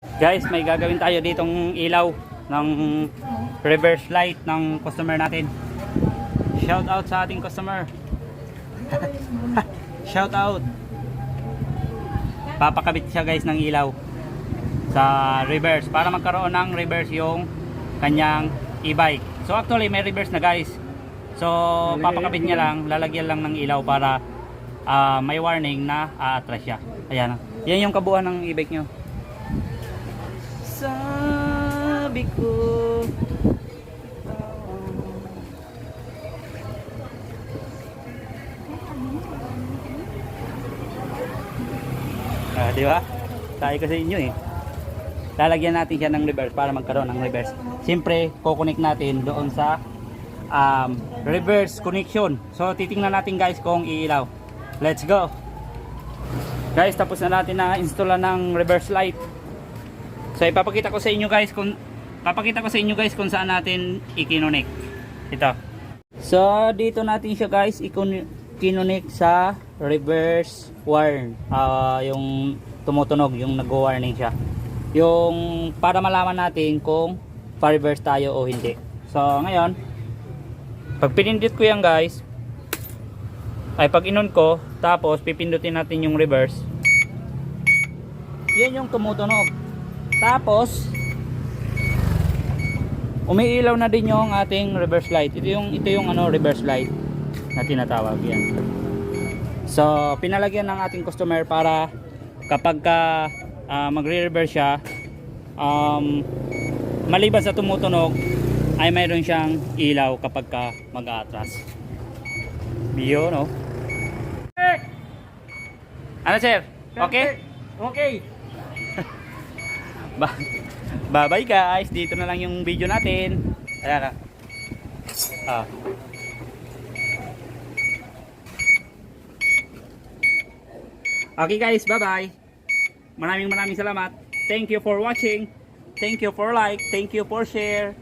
Guys, may gagawin tayo ditong ilaw ng reverse light ng customer natin. Shout out sa ating customer. Shout out. Papakabit siya guys ng ilaw sa reverse para magkaroon ng reverse yung kanyang e-bike. So actually may reverse na guys. So papakabit niya lang, lalagyan lang ng ilaw para may warning na aatras siya. Ayan. Yan yung kabuuan ng e-bike nyo. Sabi ko di ba? Tayo kasi inyo eh. Lalagyan natin siya ng reverse para magkaroon ng reverse. Siyempre, kukonek natin doon sa reverse connection. So, titingnan natin guys kung iilaw. Let's go! Guys, tapos na natin na install ng reverse light. So, ipapakita ko sa inyo guys kung saan natin i-connect. Ito. So, dito natin siya guys i-connect sa reverse wire. Yung tumutunog, yung nag-warning siya. Yung para malaman natin kung pa-reverse tayo o hindi. So, ngayon, pag pinindot ko yan guys, pag inon ko, tapos pipindutin natin yung reverse. Yan yung tumutunog. Tapos, umiilaw na din yung ating reverse light. Ito yung reverse light na tinatawag yan. So, pinalagyan ng ating customer para kapag magre-reverse siya, maliban sa tumutunog, ay mayroon siyang ilaw kapag mag-atras. Biyo, no? Ano, sir? Okay? Okay. Bye-bye guys. Dito na lang yung video natin. Ayan na. Okay guys, bye-bye. Maraming salamat. Thank you for watching. Thank you for like. Thank you for share.